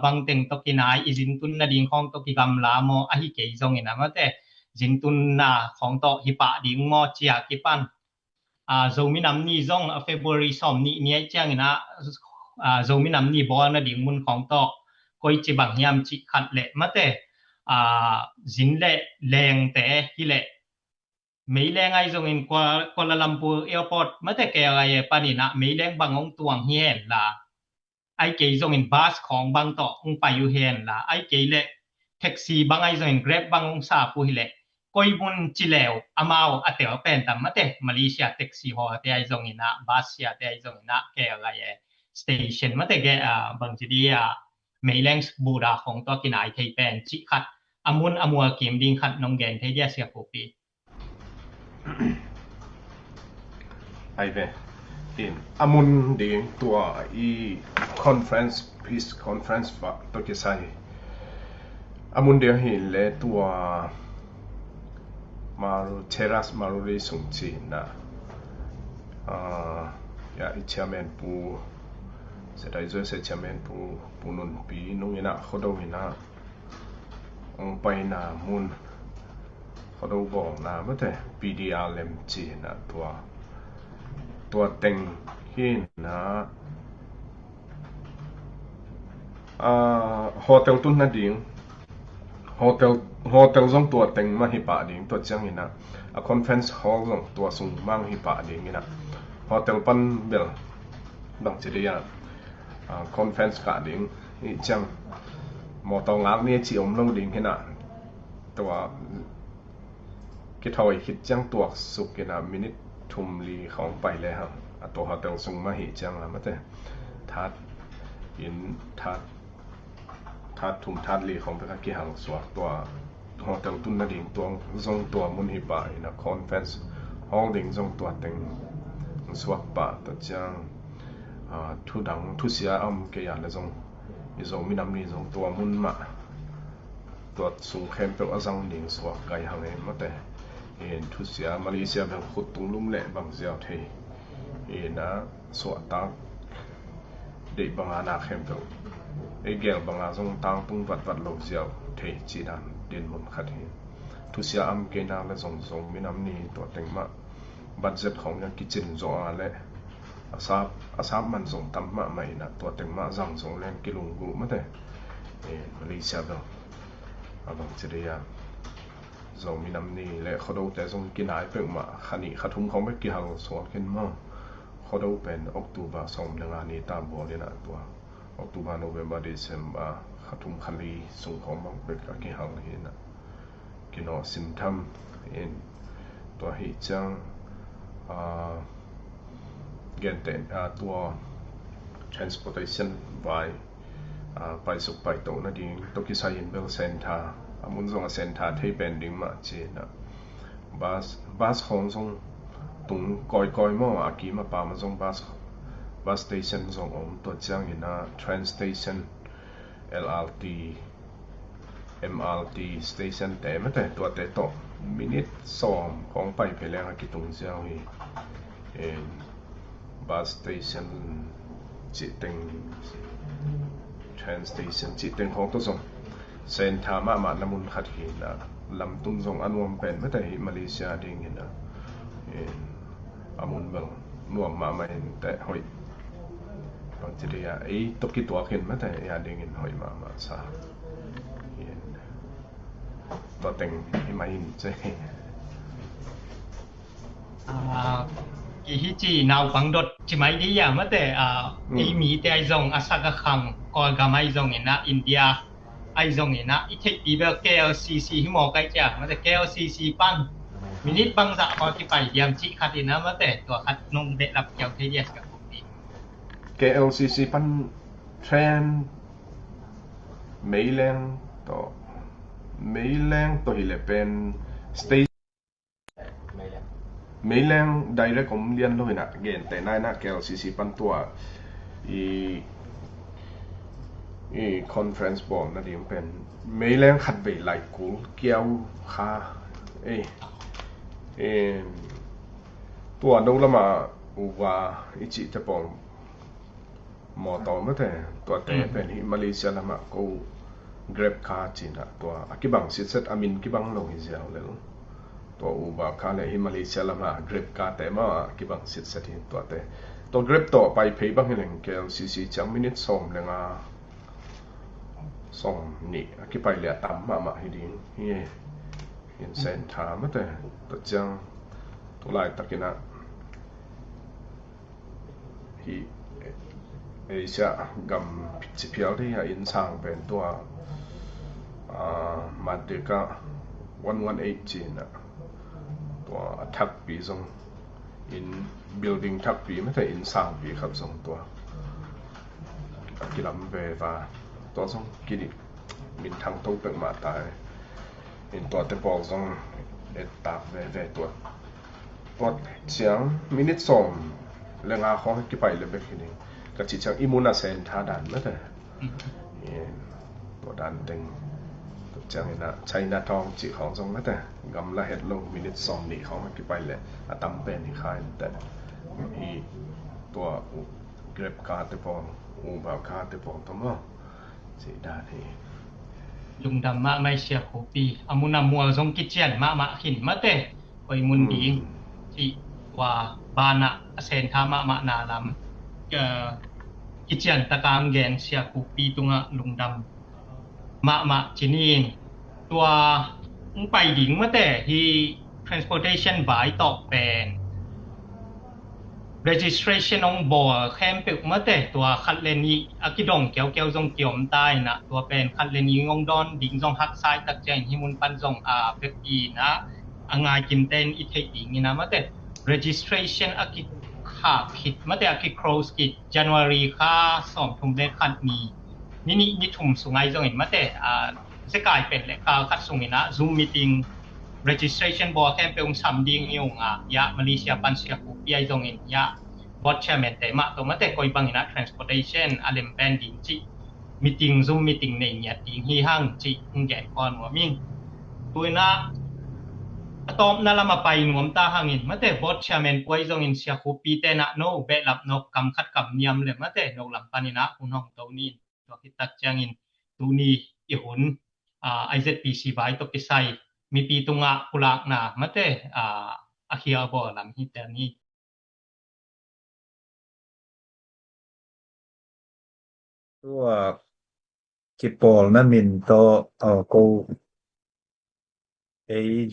บังเต็งตกินายอีจินตุนนาดิงของตกิกำลามออหิเกยจงอินะมาแต่จินตุนนาของตหิปะดิงมอจิยากิปันโจมินำนี่จงFebruary สอมนี่เนี่ยจังนะโจมินำนี่บอนดิงมุนของตกอยจิบังเฮียมจิขัดแหละมาแต่จินแหละแรงแต่ฮิแหละไม่แรงไอ้จงอินกัวลาลัมพูร์แอร์พอร์ตมาแต่แกอะไรปานี่นะไม่แรงบางองตวงเฮียนล่ะไอ้เกยจงอินบัสของบางตอองไปอยู่เฮียนล่ะไอ้เกยแหละแท็กซี่บางไอ้จงอิน Grab บางองซาปูฮิแหละกอยบุนจิแล้วอามาวอะเตอเป็นตามมาแต่มาเลเซียแท็กซี่ฮอแต่ไอ้จงอินะบัสเสียแต่ไอ้จงอินะแกอะไรสเตชันมาแต่แกบางจิดีไม่แรงบูดาของตอกินไอ้ไทเป็นจิขัดอมุนอมัวเกมดิงขัดน้องแกนไทเดียเสียโปปีไอเวอินอามุนดิงตัวอีคอนเฟรนซ์พีซคอนเฟรนซ์ฟะตอกิไซอามุนเดียหินและตัวมารูเทรัสมารูริสุงจีนะยาอิชาเมนปูเสดายจอยเสชาเมนปูนุนปีนุ่งยินะขดวินะองไปนามุนขดบอกนะไม่แต่ PDRM จีนะตัวเต็งหินนะโฮเทลตุนนะดิงโฮเทลจงตัวเต็งมาหิปะดิงตัวจังหินะคอนเฟรนซ์ฮอลจงตัวสูงมังหิปะดิงหินะโฮเทลปันเบลบังจิริยาคอนเฟรนซ์กะดิงหิจังหมอตองงากนี่จิอมลงดิงหินะตัวคิดถอยคิดจังตัวสุกินะมินิทุมลีของไปเลยครับตัวโฮเทลสูงมาหิจังละมาแต่ทัดอินทัดทุมทัดลีของไปกี่หังสวกตัวโฮเทลตุนนาดิงตัวจงตัวมุนหิปะนะคอนเฟรนซ์ฮอลดิงจงตัวเต็งสวกปะตัวจังทุดังทุเสียเกียร์เลยจงมีน้ำนี่จงตัวมุนมาตัวสูงเข้มเป็นจังดิงสวกไกลหังเลยมาแต่ทุเสียมาเลเซียเป็นขุดตุงลุ่มเละบางเสียวเทนะสวกตาเด็กบางอาณาเข้มเป็นเกี่ยวบางอาจงตั้งตุงวัดโลเซียวเทจีดันเดินมุนขัดหินทุเสียเกณฑ์นาและจงมีน้ำนี่ตัวเต็งมาบัตเจ็ตของยังกิจินจงอะไรอาซาบมันจงตั้มมาใหม่นะตัวเต็งมาจังจงแรงกิลุงกูมาแต่มาเลเซียเป็นบางจิริยาจงมีน้ำนี่และเขาดูแต่จงกินหายเป็นมาขณีขัดทุ้มเขาไม่กี่หังสวนขึ้นมาเขาดูเป็นออกตุบาส่งเรื่องนี้ตามบัวเลยนะตัวออกตุบาโนเวมบาร์เดซมบาขัดทุ้มขณีส่งของบางเป็นกับกี่หังเห็นนะกินอซิมทัมตัวหิจังเกณฑ์แต่ตัว transportationไปสุขไปโตนั่นเองตัวกิไซน์เบลเซนทามุนจงเซนทาที่เป็นดิ่งมาจีนะบัสของจง ตุงกอยๆม่ออากีมาปามาจงbus station จงองตัวจังอินะ train station LRT MRT station แต่ไม่แต่ตัวแต่ต่อมินิท2ของไปไปแล้วอากีตุงเจ้าฮีbus station จิตตึง train station จิตตึงของตัวจงเส้นทางมาน้ำมุนขัดหินนะลำตุนจงอันวมเป็นไม่แต่มาเลเซียดิ่งหินนะอามุนเบิงนวมมาไม่แต่หอยบางทีไอ้ตกกี่ตัวขึ้นไม่แต่ยาดิ่งหินหอยมาซะตัวเต็งให้มาหินใจอีฮิจีนาวปังดดจิไมดียามาแต่อีมีแต่ไอซงอาซากะคังก็กะไมซงนะอินเดียไอซงนะอีเทอีเบล KLCC ฮิมอไกจ้ะมาแต่ KLCC ปังมินิปังสะพอที่ไปเยี่ยมจิคัดนะมาแต่ตัวคัดนงได้รับเกี่ยวเทเยสกับผมนี่ KLCC ปันเทรนเมย์แรงตัวฮิเลเป็นสเตชันเมย์แรงไดเรกผมเรียนเลยนะเกณฑ์แต่นายนะ KLCC ปันตัวคอนเฟรนซ์บอลนะดิมเป็นเมย์แรงขัดไปหลายกูเกี่ยวขาตัวนู้นละมาว่าอิจิจะปองหมอต่อมาแต่ตัวแต่เป็นที่มาเลเซียละมากูGrab car จีนตัวกิบังสิเซตอามินกิบังลงอิเซียเลยตัวอุบาคาเลยที่มาเลเซียละมา Grab car แต่มากิบังสิเซตตัวแต่ตัว Grab ต่อไปเพย์บังเฮง KLCC จังมินิส่งเลยงาส่งนี่กิไปเหลือตามมาให้ดีเห็นเส้นทางมาแต่ตัวจังตัวลายตะกินะที่เอเชียกำพิจิเพียวที่อินสร้างเป็นตัวมาเดกะ118จีนตัวทักปีทรงอิน building ทักปีไม่ใช่อินสร้างปีครับทรงตัวกิลำเวฟาตัวทรงกิดิมินทางตรงเป็นมาตายอินตัวเตปอลทรงเอตาเวตัวเสียงมินิส่งเรื่องอาของกิไปเลยแบบนี้ก็จิจังอิมูนาเซนท่าดันไม่ใช่ตัวดันเต็งตัวจังนะใช้นาทองจิของทรงไม่แต่กำละเห็ดลงมินิส่งนี่ของกิไปเลยตั้มเป็นที่คายแต่ตัวเก็บคาเตปองอุบาคาเตปองตัวมั้งสิได้ที่ลุงดำมาไม่เชียโคปีอามุนามัวทรงกิจเจียนมาหินมาแต่ไปมุนดีที่ว่าบานะเซนทามานาลำกิจเจียนตะกามแกนเชียโคปีตุงลุงดำมาจินีตัวไปดิงมาแต่ที่ transportation บายตอกเป็น registration on board แคมป์มาแต่ตัวคัดเลนีอากิดงเกี่ยวจงเกี่ยวมใต้นะตัวเป็นคัดเลนีงงดอนดิงจงหักซ้ายตักแจงหิมุนปันจงเฟกอีนะงายกิมเต้นอีเทดิงนี่นะมาแต่ registration อากิค่าคิดมาแต่อากิ close กิ January ค่า2ทุ่มเลขคัดนี้นี่ทุ่มสุงไงจงเห็นมาแต่จะกลายเป็นและคัดสุงนี่นะ Zoom meeting registration board แคมป์3ดิงยงยะมาเลเซียปันเซียกูปีไอจงเห็นยะ board chairman แต่มาตัวมาแต่กอยบังนะ transportation อเลมแบนดิงจิ meeting Zoom meeting ในเนี่ยดิงฮีห้างจิงแก่ก่อนหัวมิ่งตัวนะตอมนาลามาไปหนวมตาหางอินมาแต่บอสแชร์แมนป่วยจงอินเสียคูปีแต่นะโนเบลับนกกำคัดกำเนียมเลยมาแต่นกลำปานินะคุณน้องตัวนี้ตัวคิดตักจังอินตัวนี้อีหุนIZPC บายตัวกิไซมีปีตุงะกุลากนามาแต่อาเคียบอลำฮิตแต่นี้ตัวกิปอลนั้นมินโตโก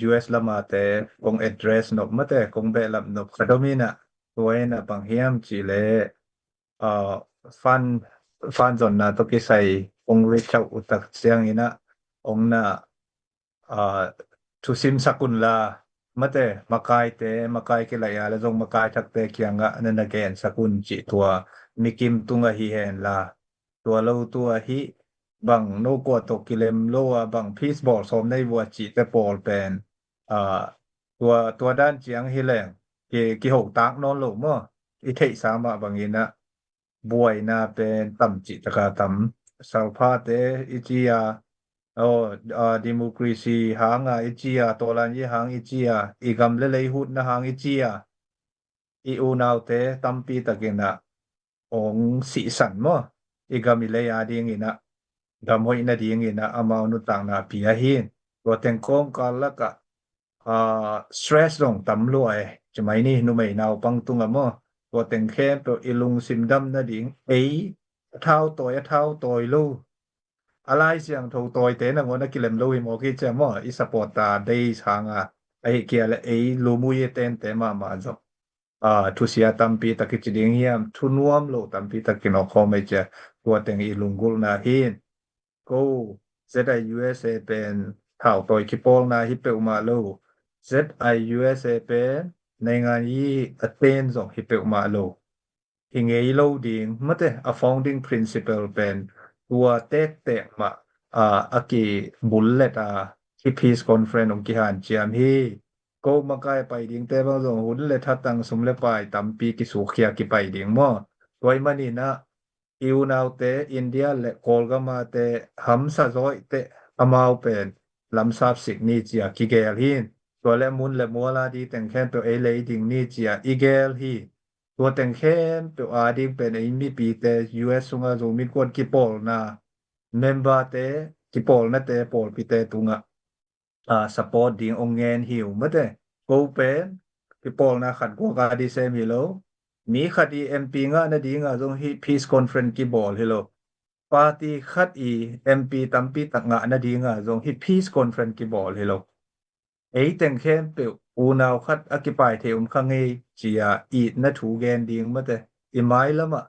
US ละมาแต่คง address นบมาแต่คงเบลับนบคาดมินะตัวนะบางเฮียมจิเลฟันจนนะตกิใส่องริชอุตักเสียงอินะองนะทุซิมสกุลลามาแต่มาไกกิลายาและจงมาไกทักเตเกียงะนันนะแกนสกุลจิตัวมิกิมตุงะฮีเฮนลาตัวเราตัวฮิบังโนกัวตกกิเลมโลบังพีซบอลสมในวัวจิแต่ปอลเป็นตัวด้านเจียงฮิแรง ki ho tak non lo mo I thei sama bangina buai na pen tamchi taka tam salpha te ichia democracy hanga ichia tolan ye hang ichia igam le lei hut na hang ichia iu nau te tampi takina ong si san mo igam ile ya ding ina damoi na ding ina amau nu tang na pia hin to teng kong kala ka stress dong tam lo ai chmai ni nu mai nau pang tunga mo to teng khe to ilung simdam na ding ei thau toy lo alai siang tho toy te na ngona kilem lo mo ki che mo I support ta dei changa ai kia le ei lu mu ye ten te ma zo tu sia tampi takiding hiam thu nuam lo tampi takino khome che to teng ilungul na hin ko ZIUSA pen thau toy ki pol na hi pe ma lo ZIUSA pen nei nga yi aten zo hi pe ma lo ingei lo ding mate a founding principle pen tua te ma aki bullet ki peace conference ong ki han chiam hi ko makai pai ding te bang zong hun le thatang sum le pai tampi ki su khia ki pai ding mo toy mani na iu nau te India le Kolgama te hamsa zoi te amau pen lam sap sik ni chia ki gel hin to le mun le mola di teng khen to e le ding ni chia igel hi to teng khen to ding pen e mi pi te US sunga zo mi kon ki pol na member te ki pol na te pol pi te tunga support ding ong ngen hiu mate ko pen ki pol na khat ko ga di sem hi lo mi khati MP nga na dinga zong hi peace conference ki bol hello party khat MP tampi tak nga na dinga zong hi peace conference ki bol hello ei teng khen pe u naw khat akipai theum khange chia na thu gen ding mate I mai lama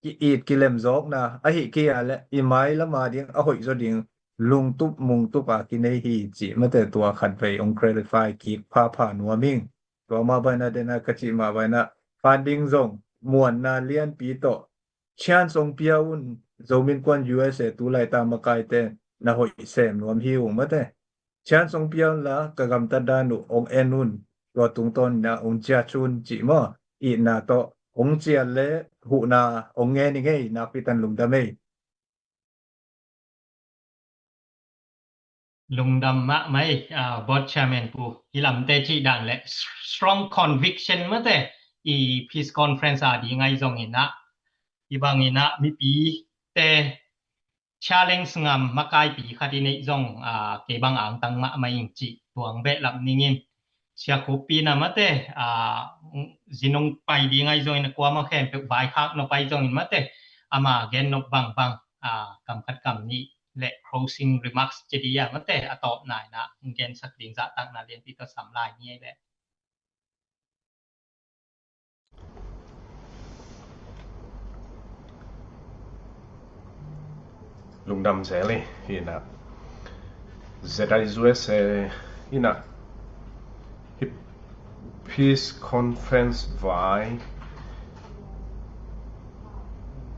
ki kilem zok na a hi ki ale I mai lama ding a hoi zo ding lung tup mung tupa ki nei hi chi mate tua khat pe ong clarify ki pha nuaming to ma bana dena kachi ma bana funding zong muan na lian pi to chan song piaun zomin kwan USA tu lai ta makai te na hoi sem nuam hiu mate chan song piaun la kagam ta danu ong enun to tung ton na ong cha chun chi mo I na to ong chia le hu na ong nge ni ngei na pitan lung da mei lungdam ma mai board chairman pu hilam te chi dan le strong conviction mate I peace conference di ngai zong ina ibang ina mi pi te challenge ngam makai pi khati nei zong ke bang ang tang ma mai chi tuang be lam ningin sia kopi na mate zinong pai di ngai zong ina kwa ma khen pe bai khak no pai zong in mate ama gen no bang kam khat kam ni le closing remarks chedia mate atop nai na gen sak ding za tak na len pi to sam lai ni le lungdam zeli ina ZIUSA ina peace conference vai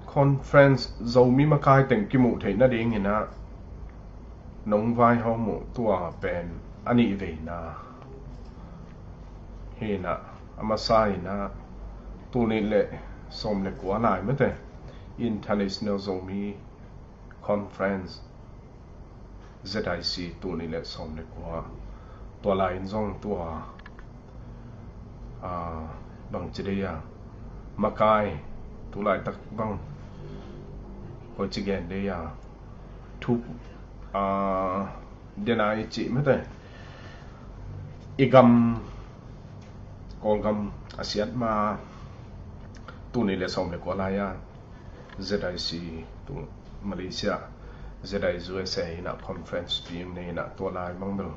conference zomi makai teng ki mu thei na ding ina nong vai ho mu tua pen ani ve na hina amasai na tu ni le som le kwa lai mate international zomi conference ZIC tu ni le som le kwa to lai zong tua bang chidia makai tu lai tak bang ko chigen de ya thu denai chi mate igam kolgam asiat ma tu ni le som le ko la ya ZIC tu Malaysia ZIUSA na conference team ne na to lai mang do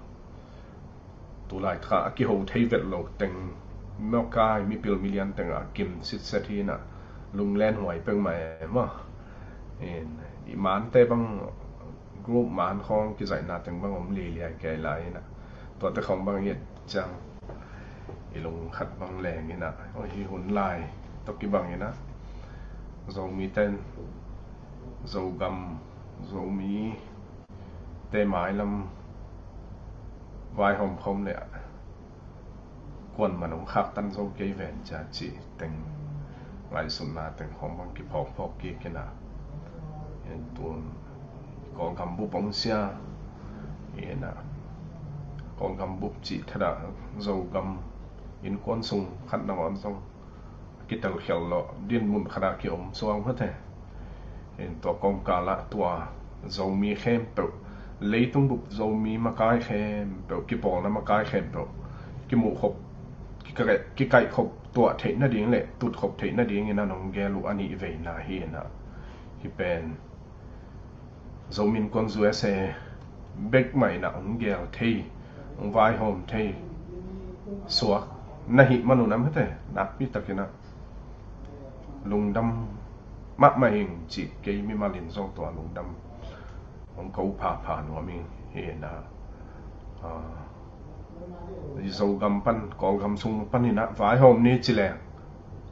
tu lai kha ki ho thei vet lo teng mo kai mi pil million teng kim sit set hi na lunglen hoi peng mai ma en I man te bang group man khong ki zai na teng bang om li li ke lai na to te khong bang yet chang I lung khat bang leng ni na o hi hun lai to ki bang ni na zo mi ten zo gam zo mi te mai lam vai hom khom le กวนมันคักตันโซเกเวนจะจิแต่งหลายสุนนาแต่งของบางกิพอกพอกกีกินะเห็นตัวกองกำบุปองเสียเห็นนะกองกำบุปจิทดาโจกำอินกวนซุงขัดนอนซงกิตลเขียวละดินมุนขนาดเขียวสว่างเพื่อแต่เห็นตัวกองกาละตัวโจมีเข้มเปล่าเลยตุ้งบุปโจมีมากายเข้มเปล่ากิปองนะมากายเข้มเปล่ากิมูขบกิไก่ขบตัวเทน่าดีเลยตุดขบเทน่าดีเงี้ยนะน้องแกลูอันนี้เวน่าเห็นนะที่เป็นโจมินกวนซูเอเซเบกใหม่นะองแกลเทองไวโฮมเทสวกนาหิมนุน้ำให้แต่นักพิตากินะลุงดำมักมาเองจีเกยมีมาลินสองตัวลุงดำของเขาผ่านหัวมิงเห็นนะโจกำปั้นกองกำซุงปั้นนี่นะไวโฮมนี่จิแล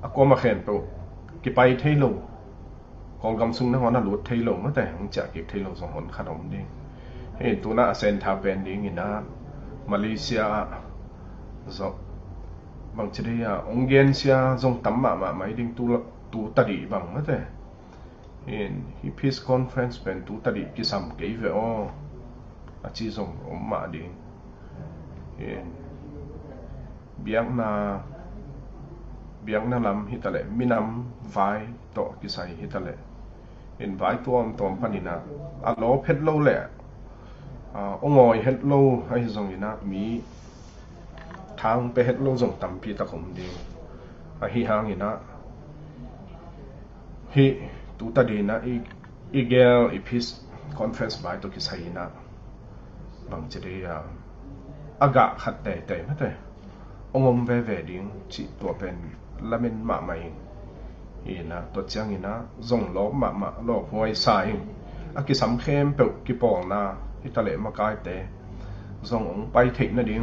อากมาเข็นโปกิไปเทโลกองกำซุงนั่งหัวน่ะหลุดเทโลมาแต่ของจากเก็บเทโลสองหนขนมดิเห็นตัวน่ะเซนทาเป็นดิ้งนะมาเลเซียบางทีองเกนเซียจงตั้มมาไม่ดิ้งตัวตัดดีบางมาแต่เห็นที่ peace conference เป็นตัวตัดดีกิสัมเกี่ยวอาชีพจงมาดิ้งเห็นเบียงนาลำฮิตาเลมินำไว้ต่อกิสัยฮิตาเลเห็นไว้ตัวพันินะอัลโลเพชรโลแหละองอยเฮ็ดโลให้ทรงนี่นะมีทางไปเฮ็ดโลส่งตำปีตะขมดีฮิหางนี่นะฮิตุตะดีนะอีเกลอีพิสคอนเฟรนซ์บายตกิสัยนะบางจะได้อากาขัดแต่ไม่ได้องมเวดิ้งจิตัวเป็นละเมนมาใหม่อีนะตัวเจียงอีนะส่งล้อมาล้อหวยสายอากิสัมเข้มเปิกกิปองนะที่ทะเลมากายแต่ส่งไปเทคนะดิ้ง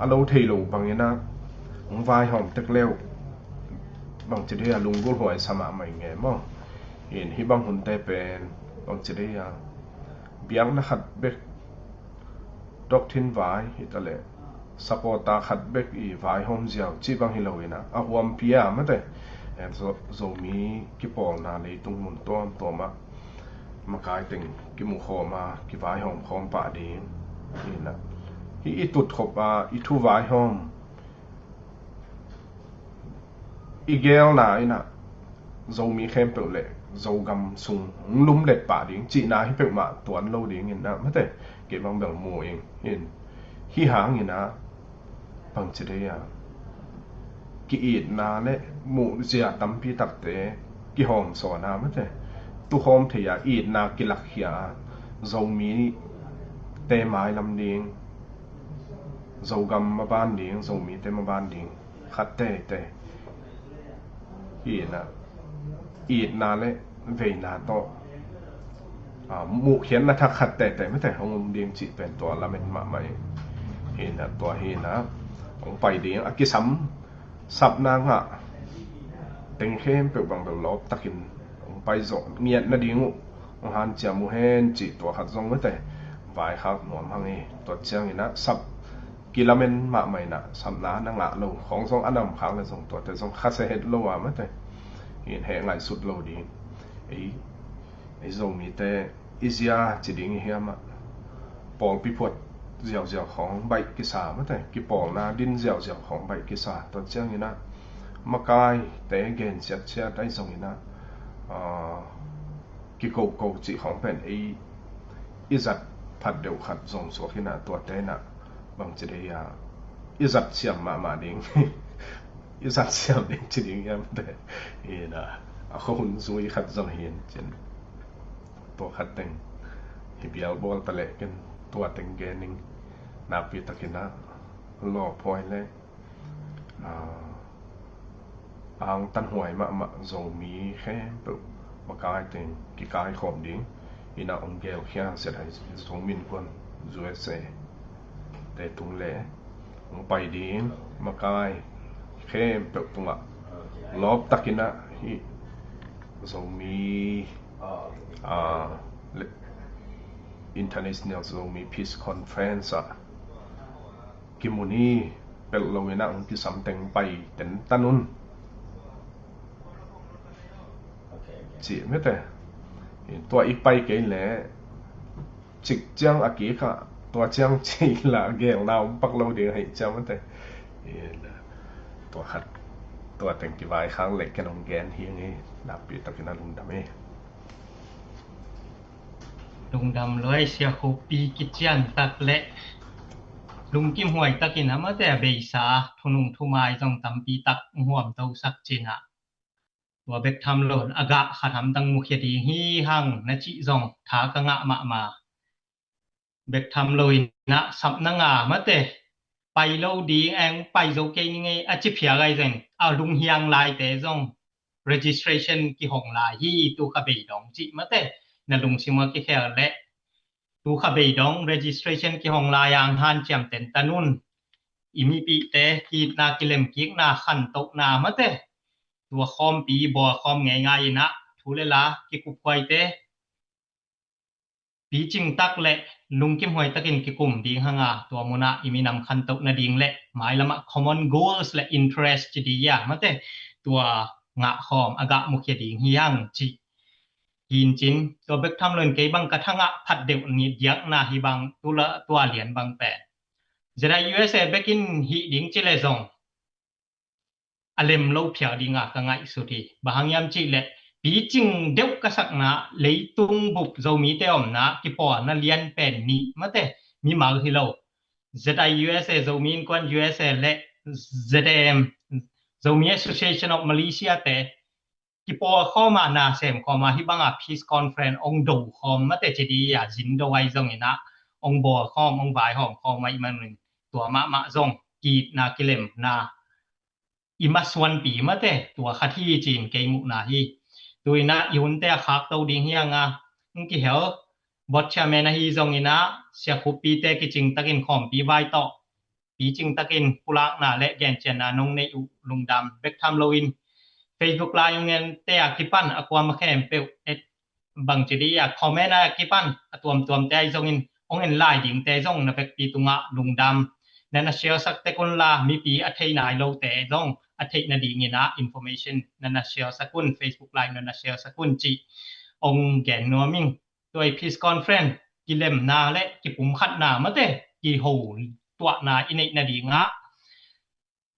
อันเราเทลูบางอย่างนะวายหอมตึกเร็วบางจะได้ลุงกุหวยสมาใหม่ไงมั้งที่บางคนแต่เป็นบางจะได้เบียงนะขัดเบกดอกทินวายที่ทะเลสปอร์ตาขัดเบกอีวายหอมเจียวจีบางฮิโลวินะอวมเปียไม่ได้โจมีกิปองนาเลยตรงมุนตัวมากายตึงกิมุขมากิวายหอมคอมปะดีนี่นะที่อีตุดขบอีทูวายหอมอีเกลนาอีนะโจมีเข้มเปล่าเลยโจกำซุงลุ่มเล็ดปะดีจีนาให้เปล่ามาตัวโลดีเงี้ยนะไม่ได้เก็บบางแบบโมเองเห็นที่หางนี่นะบางจะได้กิอีดนาเละหมูเสียตั้มพี่ตักเตะกิหอมสอนาไม่ใช่ตุหอมเทียอีดนากิลักเขียโจมีเตะไม้ลำเดียงโจกำมาบ้านเดียงโจมีเตะมาบ้านเดียงขัดเตะอีดนาเละเวนาโตหมูเขียนนะถ้าขัดแต่ไม่แต่ของเดียงจิเป็นตัวละเม็ดมาใหม่เห็นนะตัวเห็นนะของไปเดียงอากิสัมสับนางเต็งเข้มเปลือกบางเบลลบตะกินไปจงเงียดนะดิ้งหันเจียมูเฮนจิตัวขัดจงไม่แต่วายครับหนวมพังเอตัวเจียงนี่นะสับกิลาเมนมาใหม่นะสับน้านังละโลของทรงอันดำขังเลยทรงตัวแต่ทรงคัดเซเฮดโลว่าไม่แต่เห็นแหงไหลสุดโลดีไอ้ทรงมีแต่อิสยาจิดิ้งเฮียมาปองพิพดเจียวของใบกิสาไม่แต่กิปองนาดินเจียวของใบกิสาตัวเจียงนี่นะมากายแต่เกณฑ์เสียได้ทรงนี่นะกิโกจิของเป็นอิจัดผัดเดียวขัดทรงสวกินะตัวเต้นะบางจะได้อิจัดเสียมมาดิ้งอิจัดเสียมดิ้งจิดิ้งยังแต่นะเขาหุ่นซุยขัดทรงเห็นเช่นตัวขัดเต็งฮิบิลบอลตะเละกันตัวเต็งเกนิงนาปีตะกินะล่อพอยเลยอ่างตันหวยมาโจมีแค่เปิดมากายเต็งกิกายขอมดิ้งอินาองเกลแค่เสียดายสงมินกวนจูเอเซแต่ตุงเล่องไปดิ้งมากายแค่เปิดตุงลอบตะกินะฮิโจมีinternational Zomi Peace Conference กิมุนี pel lowina ong ki samteng pai ten tanun chi mete tua i pai ke le chik chang aki kha tua chang chi la gel na pak lo de hai chang mete tua khat tua teng ki vai khang le ken ong gen hi ngi na pi takina lung dam e lung dam loi sia khu pi ki chian tak le lung kim hoi takin ama te beisa thunung thumai jong tampi tak huam tau sak china wa bek tham lon aga khatam tang mu khedi hi hang na chi jong tha ka nga ma bek tham loi na sap na nga ma te pai lo di ang pai zo ke ni nge a chi phia gai jeng a lung hiang lai te jong registration ki hong la hi tu kha be dong chi ma te na lung sima ki khe le tu kha be dong registration ki hong la yang han chiam ten tanun imi pi te ki na kilem ki na khan tok na ma teตัวคอมปีบ่คอมง่ายๆนะทุเลลากิกุปวยเตปีจิงตักและลุงกิมหวยตะกินกิกุมดิงหงาตัวมุนะอิมีนำคันตกนะดิงและหมายละมะ common goals และ interest จิดียะมะเตตัวงะคอมอากะมุขยดิงฮิยังจิหินจินตัวเบกทำเลินเกบังกะทะงะพัดเดวนิยักนาฮิบังตุละตัวเหรียญบังแปะจะได้ USA เบกินฮิดิงจิเลซงalem lo phia dinga ka ngai su thi bahang yam chi le pi ching deu ka sak na leitung bup zomi te om na ki po na lian pen ni mate mi mal hi lo ZIUSA zomi kwan USA le ZM zomi Association of Malaysia te ki po kho ma na sem kho ma hi banga peace conference ong do khom mate chi di ya jin do wai zong ina ong bo khom ong bai hom khom mai manตัวมาzong ki na kilem na imaswan pi mate tua khathi chin ke mu na hi tuina yun te khak to ding hianga ki hel bot chairman hi zong ina sia khupi te ki ching takin khom pi vai to pi ching takin pulak na le gen chen na nong nei u lungdam bek tham loin Facebook live ngen te akipan akwam khem pe et bang chidi ya comment akipan atuam tuam te zong in ong en lai ding te zong na bek pi tunga lungdam nana share sak te kun la mi pi athei nai lo te zong athei na di ngina information nana share sakun Facebook live nana share sakun chi ong gen no ming toi peace conference kilem na le ki pum khat na ma te ki ho twa na inei na di nga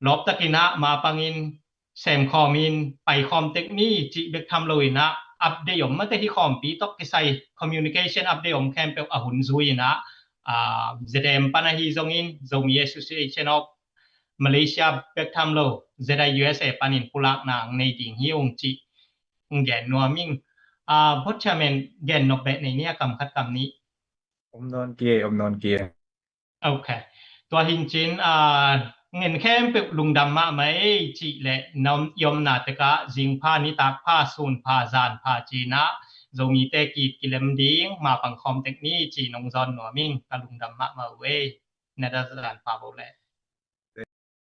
lop takina ma pangin sem khomin pai khom tek ni chi bek tham loina update yom ma te hi khom pi tok ki sai communication update yom kem pe ahun zuina ZM panahi zongin zomi Association of Malaysia bek tham lo ZIUSA panin pulak nang nei ding hi ong chi ngen no ming bot chairman gen nok be nei nia kam khat kam ni om non kie okay ตัวหินจินเงินแค่เปลุงดำมาไหมจิและน้ำยมนาตกะจิงผ้านิตากผ้าซูนผ้าจานผ้าจีนะโจมีเตกีดกิเลมดิงมาปังคอมเทคนิคจีนงจอนหนัวมิ่งกะลุงดำมาเว้ยในด้านสถานฟ้าโบแล